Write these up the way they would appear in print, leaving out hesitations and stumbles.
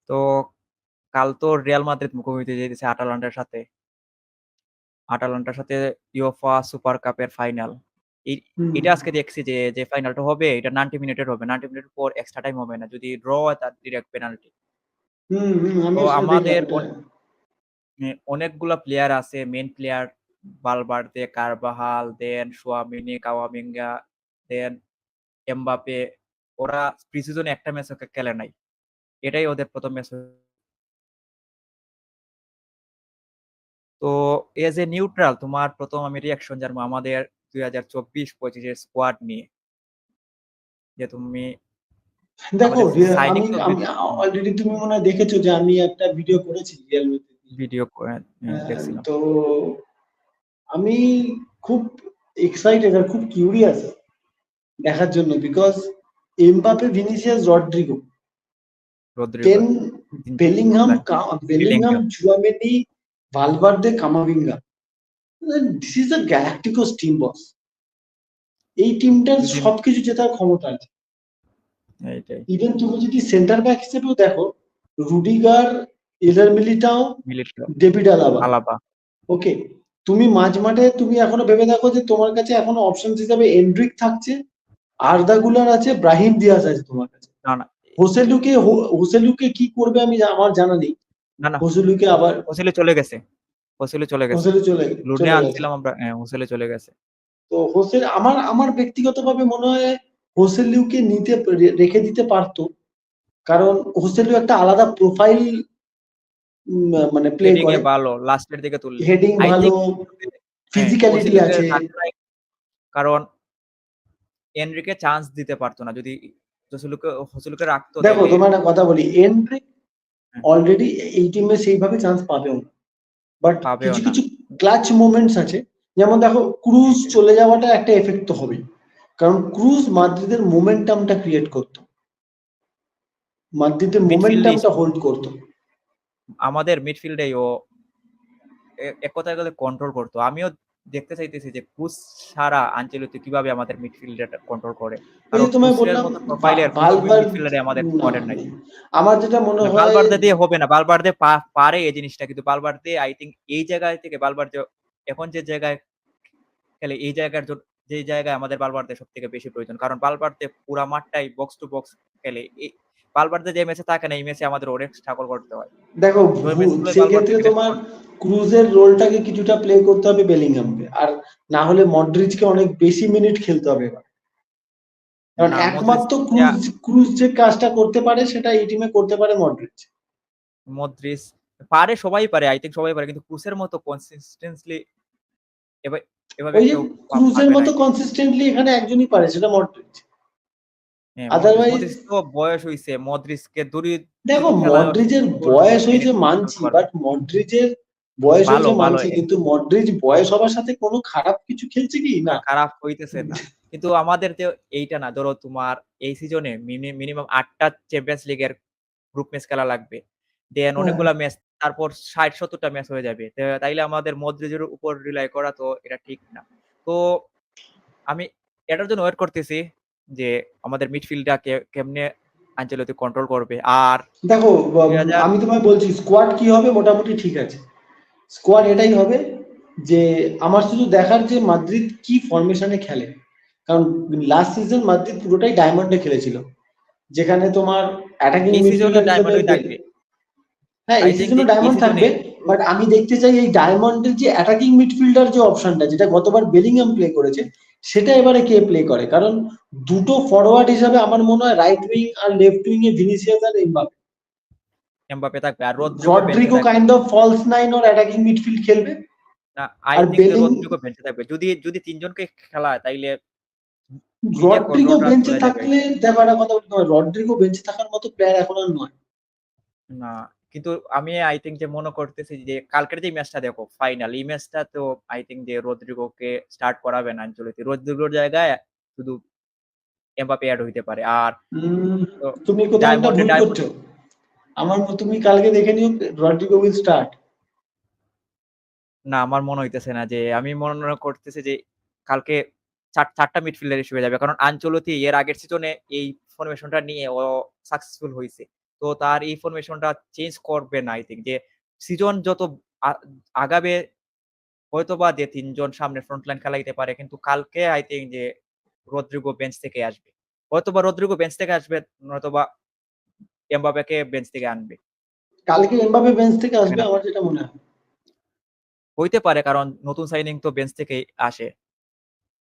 তো কাল তো রিয়াল মাদ্রিদ মুখোমুখি হতে যাইতেছে আটালান্টার সাথে ইউএফা সুপার কাপের ফাইনাল। হুম এটা আজকে দেখছি যে ফাইনালটা হবে এটা 90 মিনিটের হবে। 90 মিনিটের পর এক্সট্রা টাইম হবে না। যদি ড্র হয় তার ডিরেক্ট পেনাল্টি। তো আমিও সেটা দেখলাম আমাদের এটা। অনেকগুলা প্লেয়ার আছে, মেইন প্লেয়ার ভালভার্দে, কারবাহাল, দেন চুয়ামেনি, কামাভিঙ্গা, দেন এমবাপে। ওরা প্রি-সিজনে একটা ম্যাচও খেলে নাই। এটাই ওদের প্রথম ম্যাচ। তো এজ এ নিউট্রাল তোমার প্রথম আমি রিয়াকশন জানবো আমাদের 2024-25 এর স্কোয়াড নিয়ে। যে তুমি দেখো আমাদের সাইনিং আমি তো আমি অলরেডি তুমি মনে হয় দেখেছো যে আমি একটা ভিডিও করেছি রিয়াল মাদ্রিদ নিয়ে। ভিডিও করে দেখছিলাম। তো আমি খুব এক্সাইটেড আর খুব কিউরিয়াস দেখার জন্য, because Mbappe, Vinicius, Rodrigo, Rodrigo then Bellingham, Bellingham, Bellingham Tchouameni, Valverde, Camavinga. This is a galacticos team boss. এই টিমটার যদি সবকিছু জেতার ক্ষমতা আছে। এইটাই ইভেন তুমি যদি সেন্টার ব্যাক হিসেবেও দেখো, Rudiger, Eder Militao, Militao David Alaba. Alaba. Okay, তুমি মাঝ মাঠে তুমি এখনো ভেবে দেখো যে তোমার কাছে এখনো অপশন হিসাবে এন্ড্রিক থাকছে, আর্দা গুলার আছে, ব্রাহিম দিয়াজ আছে তোমার কাছে। না না হোসেলুকে কি করবে আমি আমার জানা নেই। না না হোসেলুকে আবার হোসেলে চলে গেছে। হোসেলে চলে গেছে। হোসেলে চলে লুনে চলে গেছে। আনছিলাম আমরা, হোসেলে চলে গেছে। তো হোসেল আমার আমার ব্যক্তিগতভাবে মনে হয় হোসেলুকে নিতে রেখে দিতে পারতো, কারণ হোসেলু একটা আলাদা প্রোফাইল মানে প্লে হেডিং এ করে। ভালো, লাস্টের দিকে তুললে হেডিং আই ভালো, থিংক ফিজিক্যালিটি হোসেলুকে আছে। রাখাটাই, কারণ এনরিকে চান্স দিতে পারতো না। যদি হোসেলুকে রাখতো দেখো তাইলে তোমার একটা কথা বলি, এন্ড্রিক হ্যাঁ, অলরেডি এই টিমে সেইভাবে চান্স পাবেও না, বাট পাবেও কিছু না। কিছু ক্লাচ মোমেন্টস আছে। যেমন দেখো, ক্রুজ এইটাই। চলে যাওয়াটা একটা এফেক্ট তো হবেই, কারণ ক্রুজ মাদ্রিদের মোমেন্টামটা ক্রিয়েট করতো, মাদ্রিদের মিডফিল্ডে মোমেন্টামটা হোল্ড করতো। আমাদের মিডফিল্ডেই ও এক কথায় বলে কন্ট্রোল করতো। আমিও দেখতে চাইতেছি যে ক্রুজ ছাড়া আনচেলত্তি কিভাবে আমাদের মিডফিল্ডটা কন্ট্রোল করে। ওই কারণ যে তোমায় ক্রুজের বললাম মতো প্রোফাইলের কোনো ভালভার মিডফিল্ডারে আমাদের না স্কোয়াডের নাই। নেই। আমার যেটা মনে মানে হয়, বালবার্দে দিয়ে হবে না। বালবার্দে পারে এই জিনিসটা, কিন্তু বালবার্দে আই থিংক এই জায়গায় থেকে বালবার্দে এখন যে জায়গায় খেলে এই জায়গার যে জায়গায় আমাদের বালবার্দে সব থেকে বেশি প্রয়োজন। কারণ বালবার্দে পুরা মাঠটাই বক্স টু বক্স খেলে। এই বালবার্দে যে ম্যাচে থাকে না এই ম্যাচে আমাদের অনেক স্ট্রাগল করতে হয়। দেখো ওই ম্যাচগুলোই সেই বালবার্দে ক্ষেত্রে ক্রিয়েট তোমার করছে। ক্রুজের রোলটাকে কিছুটা প্লে করতে হবে বেলিংহামকে, আর না হলে মডরিচকে অনেক বেশি মিনিট খেলতে হবে এবার। কারণ না মদ্রিচ একমাত্র ক্রুজ যে কাজটা করতে পারে সেটা এই টিমে করতে পারে মডরিচ। মদ্রিচ পারে, সবাই পারে। আই থিংক সবাই পারে। কিন্তু ক্রুসের মতো কনসিস্টেন্টলি এভাবে এভাবে ওই যে কেউ ক্রুজের পারবে না মতো আই থিংক। কনসিস্টেন্টলি এখানে একজনই পারে, সেটা মডরিচ। হ্যাঁ, মদ্রিচ আদারওয়াইজ মদ্রিচ তো বয়স হইছে। মদ্রিচকে দেখো, শুধু খেলা মডরিচের ফুটবল বয়স হয়েছে মিনিট মানছি, পারবে। বাট মডরিচের বয়স ভালো হয়েছে ভালো মানছি, কিন্তু মডরিচ বয়স হবার সাথে কোনো খারাপ কিছু খেলছে কি না, না। খারাপ হইতেছে না। কিন্তু আমাদের যে এইটা না, ধরো তোমার এই সিজনে মিনিমাম ৮টা চ্যাম্পিয়ন্স লিগের গ্রুপ ম্যাচ খেলা লাগবে। দেন হ্যাঁ, অনেকগুলা ম্যাচ, তারপর ৬০-৭০ টা ম্যাচ হয়ে যাবে। তাইলে আমাদের মদ্রিজের উপর রিলাই করা তো এটা ঠিক না। তো আমি এটার জন্য ওয়েট করতেছি যে আমাদের মিডফিল্ডটা কেমনে আনচেলত্তি কন্ট্রোল করবে। আর দেখো ২০০০ আমি তোমায় বলছি স্কোয়াড কি হবে, মোটামুটি ঠিক আছে। স্কোয়াড এটাই হবে যে আমার শুধু দেখার যে মাদ্রিদ কি ফরমেশনে খেলে, কারণ লাস্ট সিজন মাদ্রিদ পুরোটাই ডায়মন্ডে খেলেছিল, যেখানে তোমার অ্যাটাকিং এই সিজনে মিডফিল্ডার হিসেবে ডায়মন্ডই থাকবে। হ্যাঁ, আই এই থিংক যে সিজনে এই ডায়মন্ড সিজনে থাকবে। বাট আমি দেখতে চাই এই ডায়মন্ডের যে অ্যাটাকিং মিডফিল্ডার যে অপশনটা, যেটা গতবার বেলিংহাম প্লে করেছে, সেটা এবারে কে প্লে করে। কারণ দুটো ফরওয়ার্ড হিসাবে আমার মনে হয় রাইট উইং আর লেফট উইং এ ভিনিসিয়াস আর এমবাপে। এমবাপে থাকবে আর রদ্রিগো বেঞ্চে রড্রিগো থাকবে। Kind of false nine or attacking midfield খেলবে। না, আই আর থিংক যে বেলিং রদ্রিগো বেঞ্চে থাকবে। যদি যদি তিনজনকে খেলায় তাইলে মিডিয়া রড্রিগো কন্ট্রোলটা বেঞ্চে চলে যাবে। থাকলে দেখো একটা কথা বলতে হয়, রড্রিগো বেঞ্চে থাকার মতো প্লেয়ার এখন আর নয়। না, কিন্তু আমি আই থিংক যে মনে করতেছি যে কালকের যে ম্যাচটা দেখো ফাইনাল, এই ম্যাচটা তো আই থিংক যে রদ্রিগোকে স্টার্ট করাবে না আনচেলত্তি। রদ্রিগোর জায়গায় শুধু এমবাপে এড হইতে পারে। আর তো তুমি কোথাও একটা ডায়মন্ডে ভুল করছো। তুমি কালকে দেখে নিও, রড্রিগো উইল স্টার্ট। না, আমার মনে হইতেছে না। যে আমি মনে করতেছি যে কালকে ৪টা মিডফিল্ডার হিসেবে যাবে। কারণ আনচেলত্তি এর আগের সিজনে এই ফরমেশনটা নিয়ে ও সাকসেসফুল হইছে। তো তার এই ফরমেশনটা চেঞ্জ করবে না আই থিংক যে সিজন যত আ আগাবে হয়তোবা যে ৩ জন সামনে ফ্রন্ট লাইন খেলাইতে পারে। কিন্তু কালকে আই থিংক যে রদ্রিগো বেঞ্চ থেকে আসবে। হয়তোবা রদ্রিগো বেঞ্চ থেকে আসবে নয়তোবা এমবাপ্পেকে বেঞ্চ থেকে আনবে। কালকে এমবাপ্পে বেঞ্চ থেকে তাই আসবে না? আমার যেটা মনে হয়। হইতে পারে কারণ নতুন সাইনিং তো বেঞ্চ থেকেই আসে।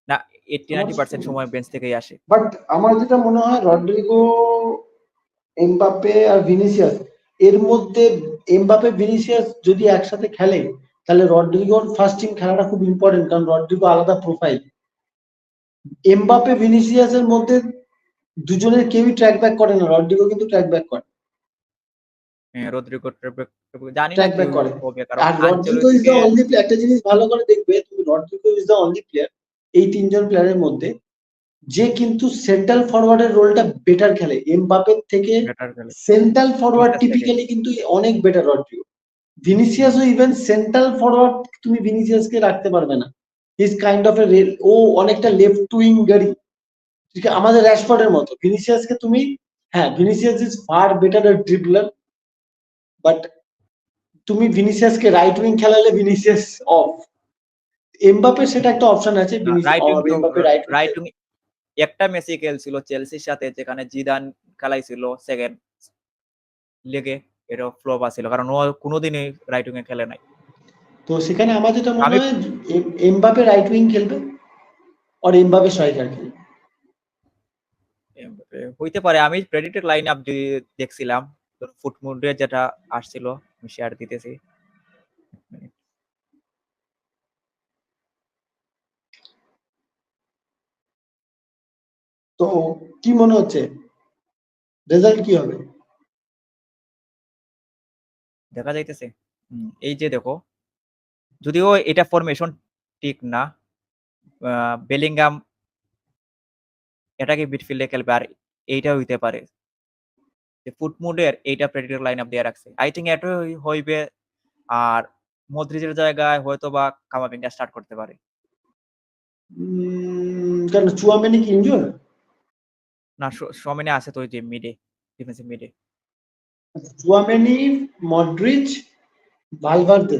না আমার 80-90% সময় বেঞ্চ থেকেই আসে। বাট আমার যেটা মনে হয় রড্রিগো, এমবাপ্পে আর ভিনিসিয়াস এর মধ্যে এমবাপ্পে ভিনিসিয়াস যদি একসাথে খেলে তাহলে রড্রিগোর ফার্স্ট টিম খেলাটা খুব ইম্পর্টেন্ট, কারণ রড্রিগো আলাদা প্রোফাইল। এমবাপ্পে ভিনিসিয়াসের মধ্যে দুজনের কেউই ট্র্যাক ব্যাক করে না, রড্রিগো কিন্তু ট্র্যাক ব্যাক করে। হ্যাঁ, রদ্রিগো জানি না ট্র্যাক কি ব্যাক করে। হবে কারণ আর রড্রিগো ইজ আনচেলত্তিকে দ্য অনলি প্লেয়ার, একটা জিনিস ভালো করে দেখবে তুমি, Rodrigo is the only player এই তিনজন প্লেয়ারের মধ্যে যে কিন্তু সেন্ট্রাল ফরওয়ার্ডের রোলটা বেটার খেলে এমবাপ্পের থেকে। বেটার খেলে। সেন্ট্রাল ফরওয়ার্ড ভিনিসিয়াস থেকে। টিপিক্যালি কিন্তু অনেক বেটার রড্রিগো। ভিনিসিয়াসও ইভেন সেন্ট্রাল ফরওয়ার্ড তুমি ভিনিসিয়াসকে রাখতে পারবে না, is kind of a rail, ও অনেকটা লেফট উইং গাড়ি, ঠিক আছে আমাদের র্যাশফোর্ডের মতো। ভিনিসিয়াসকে তুমি, হ্যাঁ Vinicius is far better a dribbler, but তুমি ভিনিসিয়াসকে রাইট উইং খেলালে ভিনিসিয়াস অফ। এমবাপ্পে সেটা একটা অপশন আছে, রাইট উইং তো এমবাপ্পে রাইট উইং রাইট খেলবে। উইং একটা ম্যাচই খেলছিল চেলসির সাথে যেখানে জিদান খেলাইছিল সেকেন্ড লেগে। এটাও ফ্লপ আছিল কারণ ও কোনোদিনই রাইট উইং এ খেলে নাই। তো সেখানে আমার যেটা মনে আমি হয় এমবাপ্পে রাইট উইং খেলবে আর এমবাপ্পে স্ট্রাইকার খেলবে। হইতে পারে আমি প্রেডিক্টেড লাইন আপ যদি দেখছিলাম ফুটমুডে যেটা আসছিল আমি শেয়ার দিতেছি। তো কি মনে হচ্ছে রেজাল্ট কি হবে? দেখা যাইতেছে এই যে দেখো যদিও এটা ফরমেশন ঠিক না, বেলিংহাম এটাকে মিডফিল্ডে খেলবে আর এইটা হইতে পারে যে ফুটমুডের এইটা প্রেডিক্টেড লাইন আপ দিয়ে রাখছে। আই থিংক এটাই হইবে আর মদ্রিজের জায়গায় হয়তোবা কামাভিঙ্গা স্টার্ট করতে পারে। কেন চুয়ামেনি কি ইনজুর? না সমিনে আছে তো ওই যে মিডে, ডিফেন্সিভ মিডে। চুয়ামেনি, মডরিচ, ভালভার্দে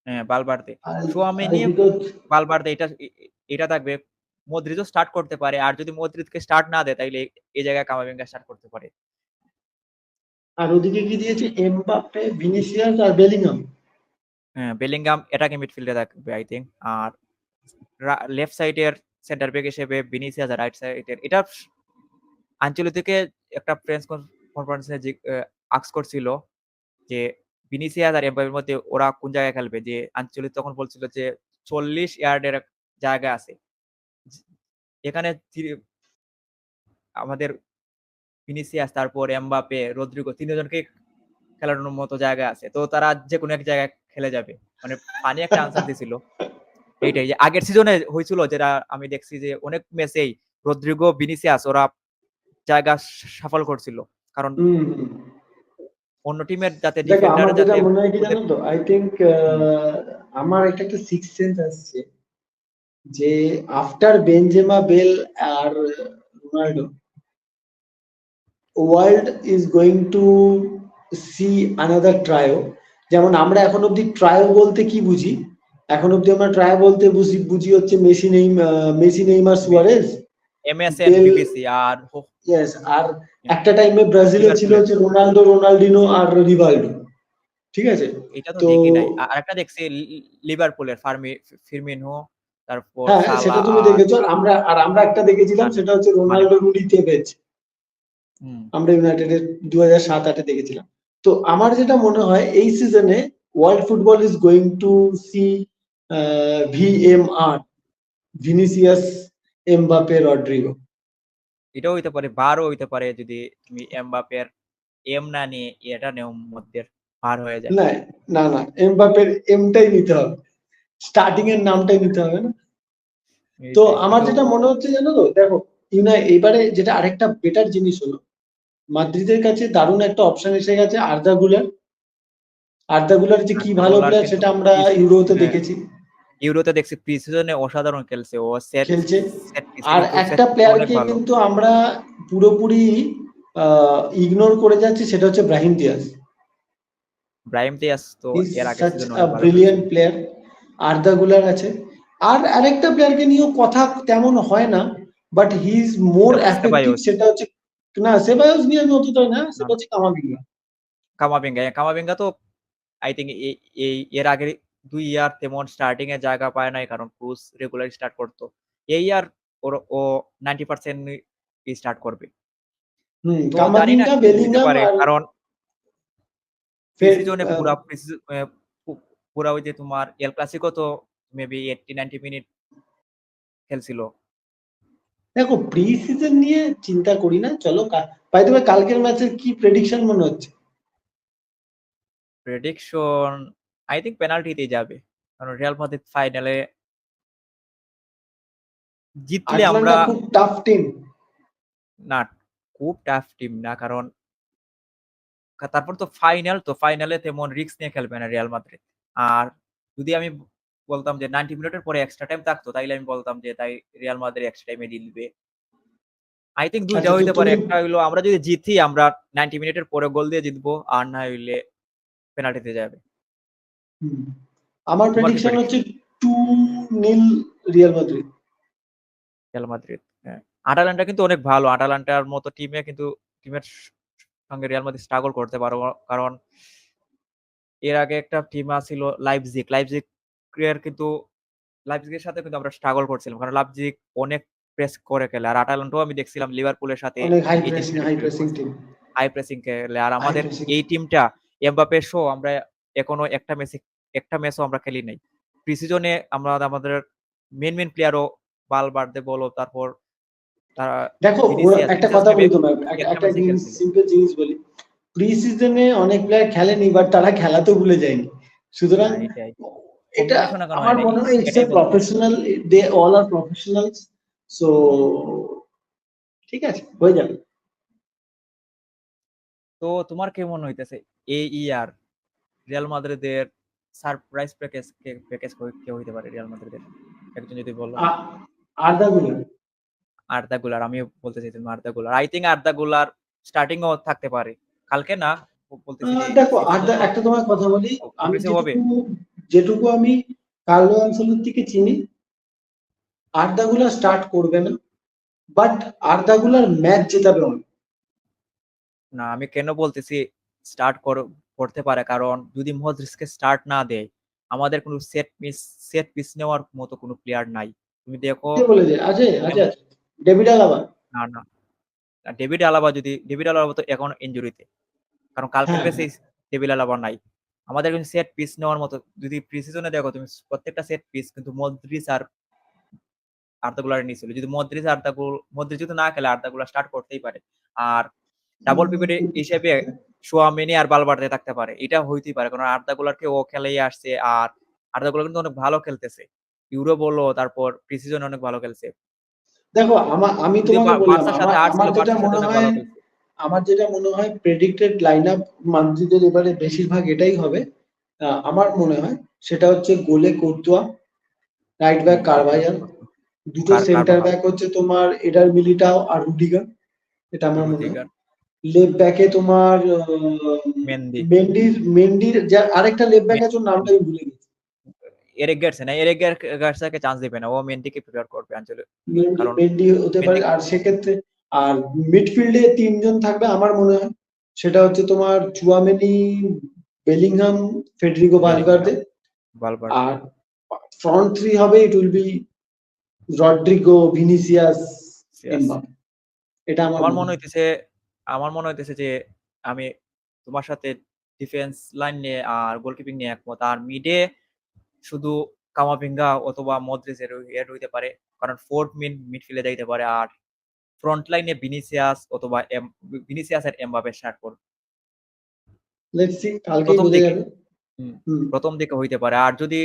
হ্যাঁ, বালবার্দে। আর চুয়ামেনি, এদিকে বালবার্দে এটা থাকবে। মদ্রিজও স্টার্ট করতে পারে আর যদি মদ্রিদকে স্টার্ট না দেয় তাইলে এই জায়গায় কামাভিঙ্গা স্টার্ট করতে পারে। আর ওদিকে কি দিয়েছে এমবাপ্পে, ভিনিসিয়াস আর বেলিংহাম। হ্যাঁ, বেলিংহাম এটাকে মিডফিল্ডে থাকবে আই থিংক। আর লেফট সাইডের সেন্টার ব্যাক হিসেবে ভিনিসিয়াস আর রাইট সাইডের এটা আনচেলত্তিকে একটা প্রেস কনফারেন্সে আস্ক করছিল যে ভিনিসিয়াস আর এমবাপ্পের মধ্যে ওরা কোন জায়গায় খেলবে, যে আনচেলত্তি তখন বলছিল যে 40 ইয়ার্ডের জায়গা আছে। এখানে আমাদের ভিনিসিয়াস তারপর এমবাপ্পে, রদ্রিগো তিনজনকে খেলানোর মতো জায়গা আছে। তো তারা যেকোনো এক জায়গায় খেলে যাবে। মানে ফানি একটা আনসার দিছিল। এইটাই যে আগের সিজনে হয়েছিল যেটা আমি দেখছি যে অনেক ম্যাচেই রদ্রিগো, ভিনিসিয়াস ওরা জায়গা শাফল করছিল। কারণ অন্য টিমের যাতে দেখো আমার ডিফেন্ডার যেটা যাতে মনে হয় কি ওদের জানো তো, আই থিঙ্ক হুম, আমার একটা সিক্স সেন্স আসছে যে আফটার বেনজেমা, বেল আর Ronaldo, world is going to see another trio. যেমন আমরা এখন অব্দি ট্রায়ো বলতে কি বুঝি, এখন অব্দি আমরা ট্রায়ো বলতে বুঝি হচ্ছে Messi, Neymar, Suarez, MSN, Bale, BBC আর ইয়েস, আর একটা টাইমে ব্রাজিলে ছিল লিভারপুলের হচ্ছে রোনাল্ডো, রোনাল্ডিনো আর রিভালডো, ঠিক আছে। এটা তো তো দেখি নাই। আরেকটা দেখছি লিভারপুলের ফিরমিনহো, তারপর হ্যাঁ সালা সেটা তুমি আর দেখেছো, আর আমরা একটা দেখেছিলাম মানে সেটা হচ্ছে মানে রোনাল্ডো, রুডি, তেভেজ। হুম, আমরা ইউনাইটেডের 2007-08 দেখেছিলাম। তো আমার যেটা মনে হয় এই সিজনে world football is going to see VMR, Vinicius, Mbappe, Rodrygo. এটাও হইতে পারে, বারও হইতে পারে যদি তুমি এমবাপ্পের এম না নিয়ে এটা নেও মধ্যের বার হয়ে যায়। না না না, এমবাপের এমটাই নিতে হবে, স্টার্টিং এর নামটাই নিতে হবে না। তো এইটাই আমার এটাও যেটা মনে হচ্ছে জানো তো, দেখো এবারে যেটা আরেকটা বেটার জিনিস হলো মাদ্রিদের কাছে দারুণ একটা অপশন এসে গেছে আর্দা গুলার। আর্দা গুলার যে কি আর্দা ভালো গুলার প্লেয়ার কিন্তু সেটা আমরা ইউরোতে হ্যাঁ, দেখেছি, ইউরোতে দেখছি প্রি সিজনে অসাধারণ খেলছে। ও সেট খেলছে। সেট পিস আর কিন্তু একটা সেট অনেক প্লেয়ারকে ভালো। কিন্তু আমরা পুরোপুরি ইগনোর করে যাচ্ছে, সেটা হচ্ছে ব্রাহিম দিয়াজ। ব্রাহিম দিয়াজ তো ইজ এর আগের সাচ সিজনে আ অনেক ভালো খেলছিল। Brilliant player. আর্দা গুলার আছে। আর আরেকটা প্লেয়ারকে নিয়েও কথা তেমন হয় না, but he is more effective, Ceballos. সেটা হচ্ছে না সেবায়োস নিয়ে আমি অতটাই না, না, সেটা হচ্ছে কামাভিঙ্গা। কামাভিঙ্গা, কামাভিঙ্গা তো আই থিংক এর আগের 2 ইয়ার তেমন স্টার্টিং এ জায়গা পায় নাই, কারণ ক্রুজ রেগুলার স্টার্ট করতো। এই ইয়ার ও 90% স্টার্ট করবে। তো জানি না কামাভিঙ্গা, কি হইতে বেলিংহাম পারে, আর কারণ ফের প্রিসিজনে পুরা ওই যে তোমার এল ক্লাসিকো তো মেবি 80-90 মিনিট খেলছিল। দেখো প্রি সিজন নিয়ে চিন্তা করি না, চলো বাই দ্য ওয়ে কালকের ম্যাচের কি প্রেডিকশন মনে হচ্ছে? প্রেডিকশন আই থিংক পেনাল্টিতেই যাবে। কারণ রিয়াল মাদ্রিদ ফাইনালে জিতলে আমরা আটলান্টা খুব টাফ টিম। না, খুব টাফ টিম না, কারণ তারপর তো ফাইনাল, তো ফাইনালে তেমন রিস্ক নিয়ে খেলবে না রিয়াল মাদ্রিদ। আর যদি আমি বলতাম যে 90 মিনিটের পরে এক্সট্রা টাইম থাকতো, তাইলে আমি বলতাম যে তাই রিয়াল মাদ্রিদ এক্সট্রা টাইমে জিতবে। আই থিংক ২ টা আচ্ছা, তো হইতে পারে। তুমি একটা হইলো আমরা যদি জিতি আমরা 90 মিনিটের পরে গোল দিয়ে জিতবো। আর না হইলে পেনাল্টিতে যাবে। হুম, আমার তোমার কি প্রেডিকশন হচ্ছে prediction? 2-0 Real Madrid. Real Madrid. হ্যাঁ। আটালান্টা কিন্তু অনেক ভালো। আটালান্টার মতো টিমের সঙ্গে রিয়াল মাদ্রিদ স্ট্রাগল করতে পারবো। কারণ এর আগে একটা টিম আছিল লাইপজিগ। লাইপজিগের সাথে কিন্তু আমরা স্ট্রাগল করছিলাম। কারণ লাইপজিগ অনেক প্রেস করে খেলে। আর আটালান্টাও আমি দেখছিলাম লিভারপুলের সাথে অনেক এই জিনিসটা হাই রিপ্রেজেন্ট প্রেসিং করছে। টিম। হাই প্রেসিং খেলে। আর হাই আমাদের প্রেসিং। এই টিমটা এমবাপ্পে সহ আমরা এখনো একটা ম্যাচও আমরা খেলি নাই। প্রি-সিজনে আমরা আমাদের মেইন প্লেয়ারও ভালভার্দে বলো, তারপর তারা দেখো ওরা ভিনিসিয়াস, একটা ভিনিসিয়াস কথা মেবি বলি তোমার, একটা একটা ম্যাচই জিনিস, খেলছিল। সিম্পল জিনিস বলি। প্রি সিজনে অনেক প্লেয়ার খেলেনি, বাট তারা খেলা তো ভুলে যায়নি। সুতরাং হ্যাঁ, এটাই। এটা কম্বিনেশন এখনো হয় আমার নাই। মনে হয় ইটস এ এটাই বলতে চাচ্ছি। Professional, they all are professionals. So ঠিক আছে, হয়ে যাবে। তো তোমার কেমন হইতেছে এই ইয়ার রিয়াল মাদ্রিদের সারপ্রাইজ কে হইতে পারে রিয়াল মাদ্রিদের? একজন যদি বলো। আর্দা গুলার। আর্দা গুলার, আমিও বলতে চাইছিলাম আর্দা গুলার। আই থিংক আর্দা গুলার স্টার্টিং ও থাকতে পারে। কালকে না, বলতেছি যে দেখো সিজনে আর্দা, একটা তোমার কথা বলি, আমি প্রোগ্রেসিভ হবে। যেটুকু যেটুকু আমি কার্লো আনসেলত্তিকে চিনি, আর্দা গুলার স্টার্ট করবে না, বাট আর্দা গুলার ম্যাচ জেতাবে অনেক। না, আমি কেন বলতেছি স্টার্ট করতে পারে, কারণ যদি মডরিচকে স্টার্ট না দেয়, আমাদের কোনো সেট পিস নেওয়ার মতো কোনো প্লেয়ার নাই। তুমি দেখো কে বলে যে আছে, আছে, আছে, ডেভিড আলাবা। না, না। ডেভিড আলাবা তো এখন ইনজুরিতে। কারণ কালকের হ্যাঁ, ম্যাচে হ্যাঁ, ডেভিড আলাবা নাই। আমাদের কিন্তু সেট পিস নেওয়ার মতো, যদি প্রি-সিজনে দেখো তুমি প্রত্যেকটা সেট পিস কিন্তু মডরিচ আর আর্দা গুলার নিছিল। যদি মডরিচ যদি না খেলে আর্দা গুলার স্টার্ট করতেই পারে। আর ডাবল পিভট হিসেবে চুয়ামেনি আর ভালভার্দে থাকতে পারে। এটা হইতেই পারে। কারণ আর্দা গুলারকে ও খেলেই আসছে। আর আর্দা গুলার কিন্তু অনেক ভালো খেলতেছে। ইউরো বলো, তারপর প্রি-সিজনে অনেক ভালো খেলছে। দেখো আমি যদিও তোমাকে বললাম, বার্সার সাথে আমার হারছিল, আমার যেটা বার্সার সাথে মনে অনেক হয়, ভালো খেলছে। প্রেডিক্টেড লাইন আপ মাদ্রিদের এবারে বেশিরভাগ এটাই হবে। আমার মনে হয় সেটা হচ্ছে গোলে কোর্তুয়া, রাইট ব্যাক গোলকিপার কারভায়াল, দুটো সেন্টার কারবাখাল, ব্যাক হচ্ছে তোমার এডার মিলিটাও আর রুডিগার, এটা আমার মনে হয়। রুদিগার, লেফট ব্যাকে তোমার মেন্দি, মেন্ডির যা আরেকটা লেফট ব্যাক আছে, ওর নামটা আমি ভুলে গেছি। এরিক গার্সিয়াকে চান্স দিবে না। ও মেন্দিকে প্রিফার করবে আনচেলত্তি। মেন্ডি কারণ মেন্ডি হতে পারে, মেন্দি আর সেক্ষেত্রে আর মিডফিল্ডে তিনজন থাকবে আমার মনে হয়। সেটা হচ্ছে তোমার Tchouameni, Bellingham, Federico Valverde. Bellingham, Valverde. আর ফ্রন্ট থ্রি হবে, it will be Rodrigo, Vinicius, সিয়াস। এমবাপে। এটা আমার আমার মনে মনে হয়। হইতেছে আমার মনে হইতেছে যে আমি তোমার সাথে ডিফেন্স লাইন নিয়ে আর গোলকিপিং নিয়ে একমত। আর মিডে শুধু কামাভিঙ্গা অথবা মদ্রিচ এর হইতে পারে। কারণ ফোর্থ মিডফিল্ডে যাইতে পারে। আর ফ্রন্ট লাইনে ভিনিসিয়াস আর এমবাপে স্টার্ট করবে। লেটস সি, কালকেই প্রথম বোঝা দিকে যাবে। হুম, হুম, প্রথম দিকে হইতে পারে। আর যদি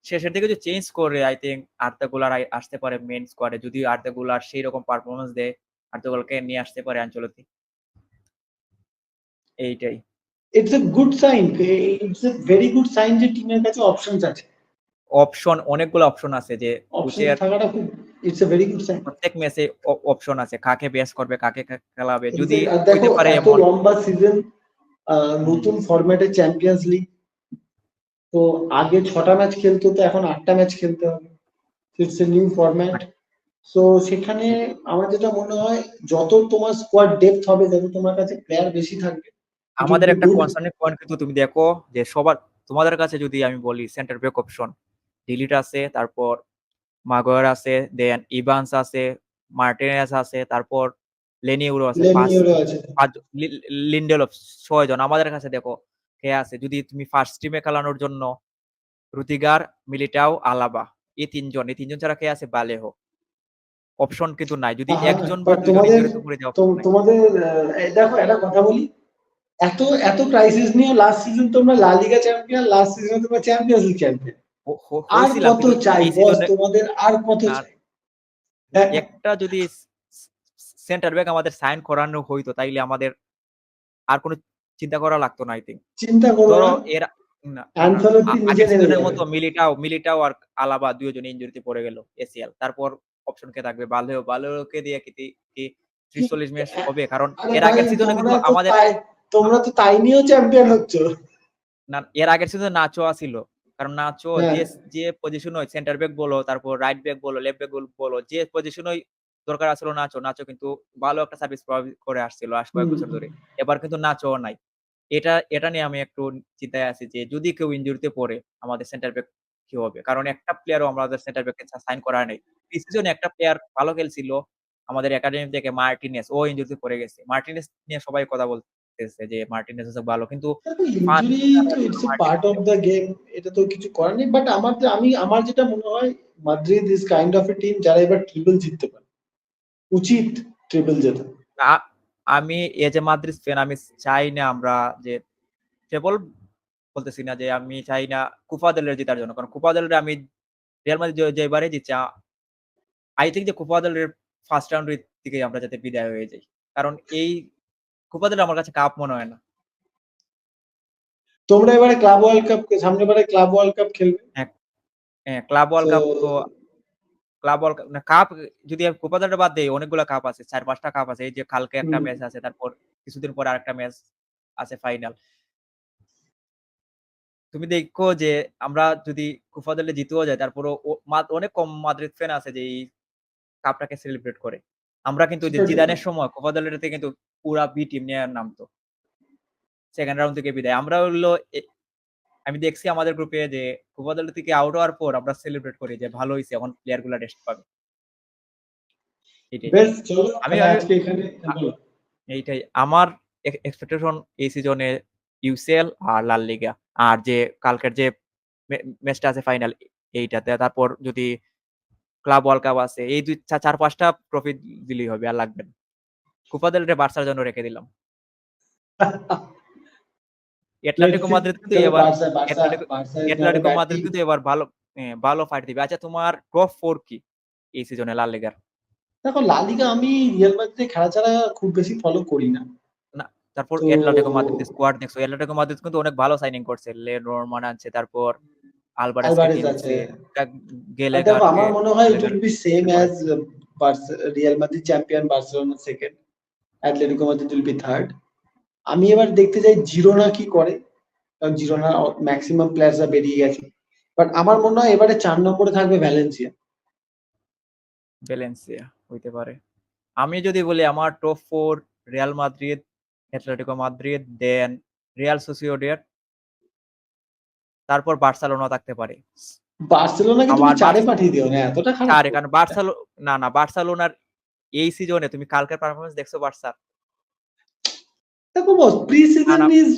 শেষের দিকে যদি চেঞ্জ করে, আই থিংক আর্দা গুলার আসতে পারে মেইন স্কোয়াডে। যদি আর্দা গুলার সেই রকম পারফরম্যান্স দেয়, আর্দা গুলারকে নিয়ে আসতে পারে আনচেলত্তি। এইটাই। It's a good sign, it's a very good sign যে টিমের কাছে অপশনস আছে। অনেকগুলো অপশন আছে যে অপশন কোচের থাকাটা খুব it's a very good sign. প্রত্যেক ম্যাচে অপশন আছে। কাকে বেস করবে, কাকে খেলাবে। যদি এক্সাক্ট, আর দেখো হইতে পারে এত এমন লম্বা সিজন, হুম, নতুন ফরম্যাটে চ্যাম্পিয়ন্স লিগ, তো আগে 6টা ম্যাচ খেলতো, তো এখন 8টা ম্যাচ খেলতে হবে। It's a new format. But so সেখানে আমার যেটা মনে হয়, যত তোমার স্কোয়াড ডেপথ হবে, যত তোমার কাছে প্লেয়ার বেশি থাকবে, ইট উইল আমাদের বি একটা গুড। কনসার্নিং পয়েন্ট কিন্তু তুমি দেখো যে সবার তোমাদের কাছে যদি আমি বলি সেন্টার ব্যাক অপশন ডিলিট আছে, তারপর মাগুয়ার আছে, দেন ইভান্স আছে, মার্টিনেজ আছে, তারপর লেনিউরো আছে। লেমিওরও আছে। পাঁচ লিন্ডেলফ ৬ জন। আমাদের কাছে দেখো কে আছে। যদি তুমি ফার্স্ট টিমে খেলানোর জন্য রুদিগার, মিলিটাও, আলাবা এই তিনজন ছাড়া কে আছে? বালেহো। অপশন কিন্তু নাই। যদি একজন বা বাট দুইজন তোমাদের, ইনজুরিতে পড়ে যায় অপশন নাই। তোমাদের দেখো একটা কথা বলি, এত এত ক্রাইসিস নিয়ে লাস্ট সিজন তোমরা লা লিগা চ্যাম্পিয়ন, লাস্ট সিজনে তোমরা চ্যাম্পিয়ন্স লিগ চ্যাম্পিয়ন। আর হইছিলাম কত কিন্তু চাই এই বস সিজনে তোমাদের, আর কত আর চাই? হ্যাঁ, একটা যদি সেন্টার ব্যাক আমাদের সাইন করানো হইতো তাইলে আমাদের আর কোনো চিন্তা করা লাগতো না আই থিংক। চিন্তা করো ধরো না, এরা না, না, না, অ্যানসেলত্তি নিজে আগের নেমে সিজনের যাবে। মতো মিলিটাও আর আলাবা ২ জনে ইনজুরিতে পড়ে গেল এসিএল। তারপর অপশন কে থাকবে? বালেওকে দিয়ে কি কি ৪০-৪০ ম্যাচ হবে? কারণ আরে এর ভাই, আগের সিজনে কিন্তু তোমরা তো আমাদের তাই, আ তোমরা তো তাই নিয়েও চ্যাম্পিয়ন হচ্ছ। না, এর আগের সিজনে নাচো আছিল। কারণ নাচো হ্যাঁ, যে পজিশন হয় সেন্টার ব্যাক বলো, তারপর রাইট ব্যাক বলো, লেফট ব্যাক বলো, যে পজিশনই দরকার আছিল নাচো কিন্তু ভালো একটা সার্ভিস করে আসছিল কয়েক হুম, বছর ধরে। এবার কিন্তু নাচোও নাই। এটা নিয়ে আমি একটু চিন্তায় আছি যে যদি কেউ ইনজুরিতে পড়ে আমাদের সেন্টার ব্যাক কি হবে? কারণ একটা প্লেয়ারও আমাদের সেন্টার ব্যাকে সাইন করা নাই। প্রি-সিজনে একটা প্লেয়ার ভালো খেলছিল আমাদের একাডেমি থেকে মার্টিনেজ, ও ইনজুরিতে পড়ে গেছে। মার্টিনেজ নিয়ে সবাই কথা বলতেছে যে মার্টিনেজ হচ্ছে ভালো। কিন্তু দেখো ফার্স্ট ইনজুরি তো it's a part of Martinez the game, এটা তো কিছু করার নেই। বাট আমার যেটা মনে হয়, Madrid is kind of A team যারা এবার ট্রিপল জিততে পারে, উচিত ট্রিপল জেতা। আ আমি এজ এ মাদ্রিদ ফ্যান আমি চাই না আমরা যে কেবল বলতেছি না যে আমি চাই না কোপা দেল রে জেতার জন্য। কারণ কোপা দেল রে আমি রিয়াল মাদ্রিদ যেবারে জিতছে আই থিংক যে কোপা দেল রে ফার্স্ট রাউন্ড এর দিকেই আমরা যাতে বিদায় হয়ে যাই। কারণ এই কোপা দেল আমার কাছে কাপ মনে হয় না। তোমরা এবারে ক্লাব ওয়ার্ল্ড কাপ, সামনে বারে ক্লাব ওয়ার্ল্ড কাপ খেলবে। হ্যাঁ, হ্যাঁ, ক্লাব ওয়ার্ল্ড তো কাপ তো ক্লাব ওয়ার্ল্ড কাপ না কাপ যদি কোপা দেল রে বাদ দেই অনেকগুলা কাপ আছে। ৪-৫ টা কাপ আছে। এই যে কালকে একটা ম্যাচ আছে। তারপর কিছুদিন পরে আরেকটা ম্যাচ আছে ফাইনাল। তুমি দেখো যে আমরা যদি কোপা দেল রে জিতেও যাই তারপরেও অনেক কম মাদ্রিদ ফ্যান আছে যে এই কাপটাকে সেলিব্রেট করে। আমরা কিন্তু ওই যে সেটা ঠিক জিদানের আছে। সময় কোপা দেল রেতে কিন্তু পুরা বি টিম নিয়ে নামতো। সেকেন্ড রাউন্ড থেকে বিদায়। আমরা হলো আমি দেখছি আমাদের গ্রুপে যে কোপা দেল রে থেকে আউট হওয়ার পর আমরা সেলিব্রেট করি যে ভালো হইছে এখন প্লেয়ার গুলা রেস্ট পাবে। এটাই। বেশ, চলো আমি তাহলে আমি আজকে এখানে আ বলো। এইটাই। আমার এক্সপেকটেশন এই সিজনে ইউসিএল আর লা লিগা। আর যে কালকের যে ম্যাচটা আছে ফাইনাল এইটাতে। তারপর যদি ক্লাব ওয়ার্ল্ড কাপ আছে। এই ৪-৫ টা ট্রফি দিলেই হবে আর লাগবে না। কোপা দেল রে বার্সার জন্য রেখে দিলাম। Let's Atletico C. মাদ্রিদ কিন্তু চলো, এবার Barca Barca Atletico Barca is not a Atletico bad Madrid team. কিন্তু এবার ভালো ফাইট দিবে। আচ্ছা তোমার টপ 4 কি এই সিজনে লা লিগার? দেখো লা লিগা আমি রিয়াল মাদ্রিদের খেলা ছাড়া খুব বেশি ফলো করি না। না, তারপর তো এটলেটিকো মাদ্রিদের স্কোয়াড দেখছো। এটলেটিকো মাদ্রিদ কিন্তু অনেক ভালো সাইনিং করছে। লেনরমান আনছে, তারপর আলভারেজকে আলভারেজ আছে। কিনছে, আর দেখো গেলেগারকে আমার মনে হয় ইট গেলেগার উইল বি সেম বিক্রি করে। As Real Madrid champion, Barcelona second, Atletico Madrid will be third. আমি এবার দেখতে চাই জিরোনা কি করে, কারণ জিরোনা ম্যাক্সিমাম প্লেয়ার্সরা বেরিয়ে গেছে। বাট আমার মনে হয় এবারে 4 নম্বরে থাকবে ভ্যালেন্সিয়া। ভ্যালেন্সিয়া হইতে পারে। আমি যদি বলি আমার top 4 Real Madrid, Atletico Madrid, then Real Sociedad, তারপর বার্সেলোনা থাকতে পারে। বার্সেলোনাকে তুমি আমার 4-এ পাঠিয়ে দিও না, এতটা খারাপ ৪ করো কারণ না। না, বার্সেলোনার এই সিজনে তুমি কালকের পারফরম্যান্স দেখছো বার্সার? দেখো বস, প্রি না, সিজন না, ইজ,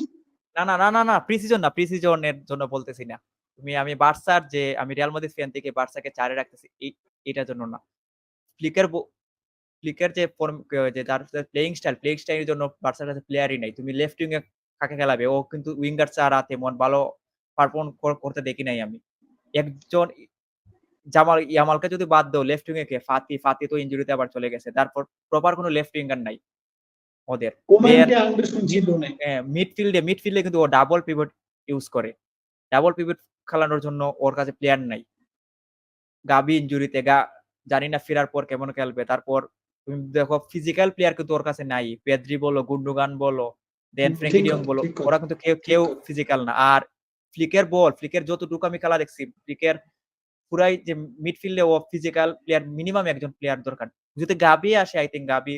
প্রি-সিজন এর জন্য বলতেছি না। আমি বার্সার যে আমি রিয়াল মাদ্রিদ ফ্যান থেকে বার্সাকে ৪ এ রাখতেছি এটার জন্য না। ফ্লিকের ব ফ্লিকের যে ফর্ম যে তার প্লেইং স্টাইল এর জন্য বার্সার কাছে প্লেয়ারই নাই। তুমি লেফট উইং এ কাকে খেলাবে? ও কিন্তু উইঙ্গার ছাড়া তেমন ভালো পারফর্ম করতে দেখি নাই আমি। একজন ইয়ামালকে যদি বাদ দাও লেফট উইং এ কে? ফাতি তো ইনজুরিতে আবার চলে গেছে। তারপর প্রপার কোন লেফট উইঙ্গার নাই ওদের। দেন কোমানকে আনবে শুনছি মিড লোনে। মিডফিল্ডে কিন্তু ও ডাবল পিভট ইউস করে। ডাবল পিভট খেলানোর জন্য ওর কাছে প্লেয়ার নাই। গাবি ইনজুরিতে জানি না ফেরার পর কেমন খেলবে। তারপর তুমি দেখো ফিজিক্যাল প্লেয়ার কিন্তু ওর কাছে নাই। পেদ্রি বলো, গুন্ডোগান বলো, দেন ফ্র্যাঙ্কি ঠিক ডিয়ং কথা, বলো, ঠিক ওরা কথা, কিন্তু কেউ, ঠিক কেউ কথা। ফিজিক্যাল না। আর ফ্লিকের যতটুকু আমি খেলা দেখছি, ফ্লিকের পুরাই যে মিডফিল্ডে ও ফিজিক্যাল প্লেয়ার মিনিমাম একজন প্লেয়ার দরকার। যদি গাবি আসে, আই থিংক গাবি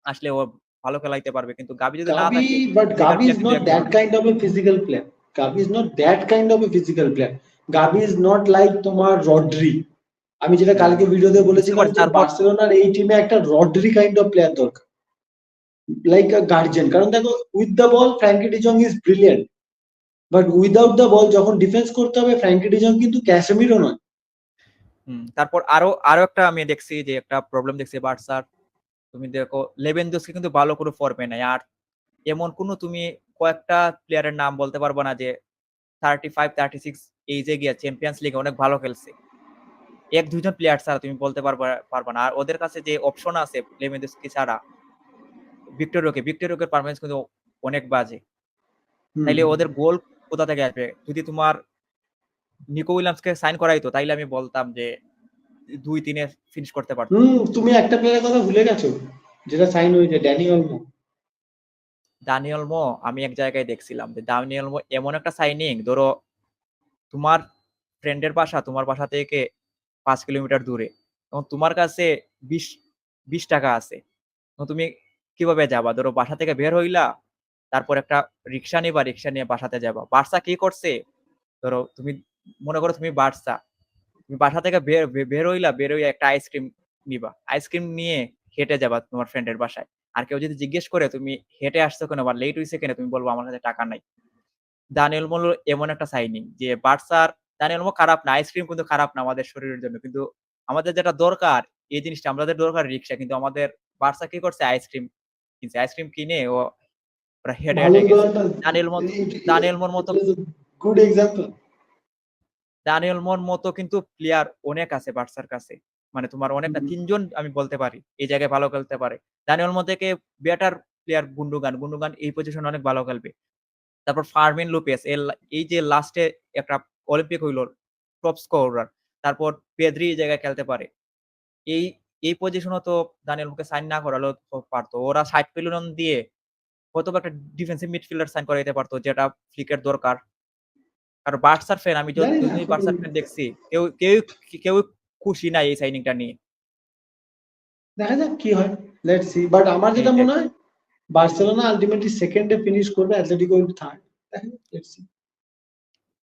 আসলে ও ভালো খেলাইতে পারবে। কিন্তু গাবি যদি না থাকে, But physical Gavi player is কিন্তু not একজন that kind of a physical player. Gavi is not that kind of a physical player. Gavi is not like তোমার রড্রি। আমি যেটা হুম, কালকে ভিডিওতে বুঝতে বলেছিলাম পারছি। যে তারপর বার্সেলোনার এই টিমে একটা রড্রি কাইন্ড অফ প্লেয়ার দরকার, লাইক আ গার্জিয়ান। কারণ দেখো with the ball Frenkie de Jong is brilliant, but without the ball যখন ডিফেন্স করতে হবে ফ্র্যাঙ্কি ডিজং কিন্তু ক্যাসেমিরো নয়। তারপর আরো আরো একটা আমি দেখছি যে একটা প্রবলেম দেখছি বার্সার। তুমি দেখো লেভানডস্কি কিন্তু ভালো কোনো ফর্মে নাই। আর এমন কোনো তুমি কয়েকটা প্লেয়ারের নাম বলতে পারবা না যে 35, 36 এইজে গিয়ে চ্যাম্পিয়ন্স লিগে অনেক ভালো খেলছে। ১-২ জন প্লেয়ার ছাড়া তুমি বলতে পারবা না। আর ওদের কাছে যে অপশন আছে লেভানডস্কি ছাড়া ভিক্টর রোকের পারফরম্যান্স কিন্তু অনেক বাজে। হুম তাইলে ওদের গোল কোথা থেকে আসবে? যদি তোমার নিকো উইলিয়ামসকে সাইন করাইতো তাইলে আমি বলতাম যে ২-৩ এ ফিনিশ করতে পারত। তুমি একটা প্লেয়ারের কথা ভুলে গেছো যেটা সাইন হয়েছে, ড্যানি অলমো। দানি ওলমো আমি এক জায়গায় দেখছিলাম যে দানি ওলমো এমন একটা সাইনিং, ধরো তোমার ফ্রেন্ডের বাসা তোমার বাসা থেকে ৫ কিলোমিটার দূরে। এবং তোমার কাছে ২০ টাকা আছে। এবং তুমি কিভাবে যাবা? ধরো বাসা থেকে বের হইলা, তারপর একটা রিক্সা নিবা, রিক্সা নিয়ে বাসাতে যাবা। বার্সা কি করছে? ধরো তুমি মনে করো তুমি বার্সা। তুমি বাসা থেকে বের হইলা, বের হইয়া একটা আইসক্রিম নিবা। আইসক্রিম নিয়ে হেঁটে যাবা তোমার ফ্রেন্ডের বাসায়। আর কেউ যদি জিজ্ঞেস করে তুমি হেঁটে আসছো কেন বা লেট হইছে কেন? তুমি বলবা আমার কাছে টাকা নাই। দানিয়েল মোলো এমন একটা সাইনিং যে বার্সার দানিয়েল মো খারাপ না, আইসক্রিম কিন্তু খারাপ না আমাদের শরীরের জন্য। কিন্তু আমাদের যেটা দরকার এই জিনিসটা আমাদের দরকার রিক্সা। কিন্তু আমাদের বার্সা কি করছে? আইসক্রিম কিনছে। আইসক্রিম কিনে ওরা হেঁটে, ভালো হেঁটে গেছে। উদাহরণ। দানিয়েল মত দানিয়েল মোর মতো গুড এক্সাম্পল। দানিয়েল মোর মতো কিন্তু প্লেয়ার অনেক আছে বার্সার কাছে। মানে তোমার অনেক না ৩ জন আমি বলতে পারি। এই জায়গায় ভালো খেলতে পারে। দানিয়েল মো থেকে বেটার প্লেয়ার গুন্ডোগান। গুন্ডোগান এই পজিশনে অনেক ভালো খেলবে। তারপর ফার্মিন লোপেস এই যে লাস্টে একটা অলিম্পিক হইল টপ স্কোরার। তারপর পেদ্রি এই জায়গায় খেলতে পারে। এই এই পজিশনে তো দানিয়েল মোকে সাইন না করালেও তো পারতো। ওরা ৬০ মিলিয়ন দিয়ে হয়তোবা একটা ডিফেন্সিভ মিডফিল্ডার সাইন করাইতে পারতো যেটা ফ্লিকের দরকার। আর বার্সার ফ্যান আমি জানি না যতদিন বার্সার ফ্যান দেখছি কেউ খুশি না এই সাইনিংটা নিয়ে। দেখা যাক কি হয়, লেটস সি। বাট আমার যেটা এইটাই। মনে হয় বার্সেলোনা আলটিমেটলি সেকেন্ডে ফিনিশ করবে, অ্যাটলেটিকো ইন্টু থার্ড। দেখা যাক, লেটস সি।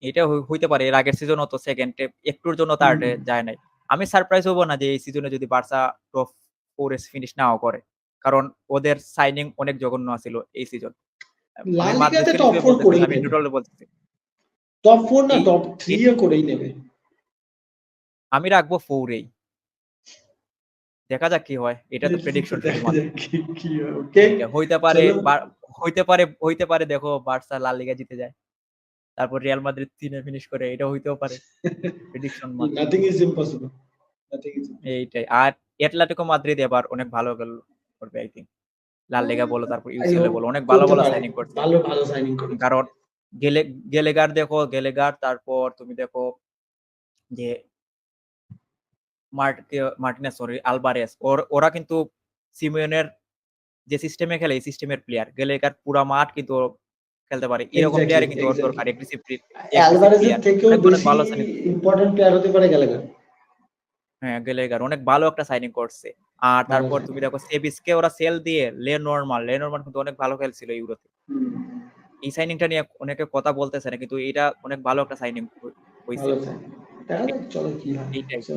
এটা হইতে পারে। এর আগের সিজনও তো সেকেন্ডে একটুর জন্য থার্ডে যায় নাই। আমি সারপ্রাইজ হব না যে এই সিজনে যদি বার্সা টপ 4 এ ফিনিশ নাও করে। কারণ ওদের সাইনিং অনেক জঘন্য আছিল এই সিজন। লা আমি লিগাতে মাদ্রিদকে টপ হিসেবে ফোর বলতেছি না, করেই আমি নেবে, টোটাল বলতেছি। টপ ফোর না এই টপ এ থ্রিও করেই নেবে। আমি রাখবো 4 এই। দেখা যাক কি হয়। এটা তো লেটস সি, তো প্রেডিকশন দেখা শুধুমাত্র। যাক কি হয়। ওকে, এইটা হইতে পারে চলো। হইতে পারে দেখো বার্সা লা লিগা জিতে যায়। তারপর রিয়াল মাদ্রিদ ৩ এ ফিনিশ করে। এটা হইতেও পারে। প্রেডিকশন মাত্র। Nothing is impossible, nothing is impossible. এইটাই। আর এটলেটিকো মাদ্রিদ এবার অনেক ভালো করবে আই থিংক। লা লিগা বলো তারপর আই ইউসিএল এ হোপ বলো অনেক ভালো, করতে ভালো পারে, সাইনিং করছে। ভালো ভালো সাইনিং করেছে। কারণ গেলে গেলেগার তারপর তুমি দেখো যে মার্টিনেজ সরি আলভারেজ ওরা কিন্তু সিমিওনের যে সিস্টেমে খেলে এই সিস্টেমের প্লেয়ার। গেলেগার পুরা মাঠ কিন্তু ও খেলতে পারে। এরকম এক্স্যাক্টলি, প্লেয়ারই কিন্তু ওর এক্স্যাক্টলি। দরকার। এগ্রেসিভ অ্যালভারেজের প্লেয়ার। থেকেও অনেক, অনেক বেশি ভালো সাইনিং। ইম্পর্টেন্ট প্লেয়ার হতে পারে গ্যালাগার। হ্যাঁ, গেলেগার অনেক ভালো একটা সাইনিং করছে। আর ভালো তারপর সাইনিং। তুমি দেখো সেভিসকে ওরা সেল দিয়ে লেনরমান কিন্তু অনেক ভালো খেলছিল ইউরোতে। হুম, এই সাইনিংটা নিয়ে অনেকে কথা বলতেছে না। কিন্তু এটা অনেক ভালো একটা সাইনিং হইছে। ভালো সাইনিং। দেখা যাক চলো কি হয়। এইটাই। সো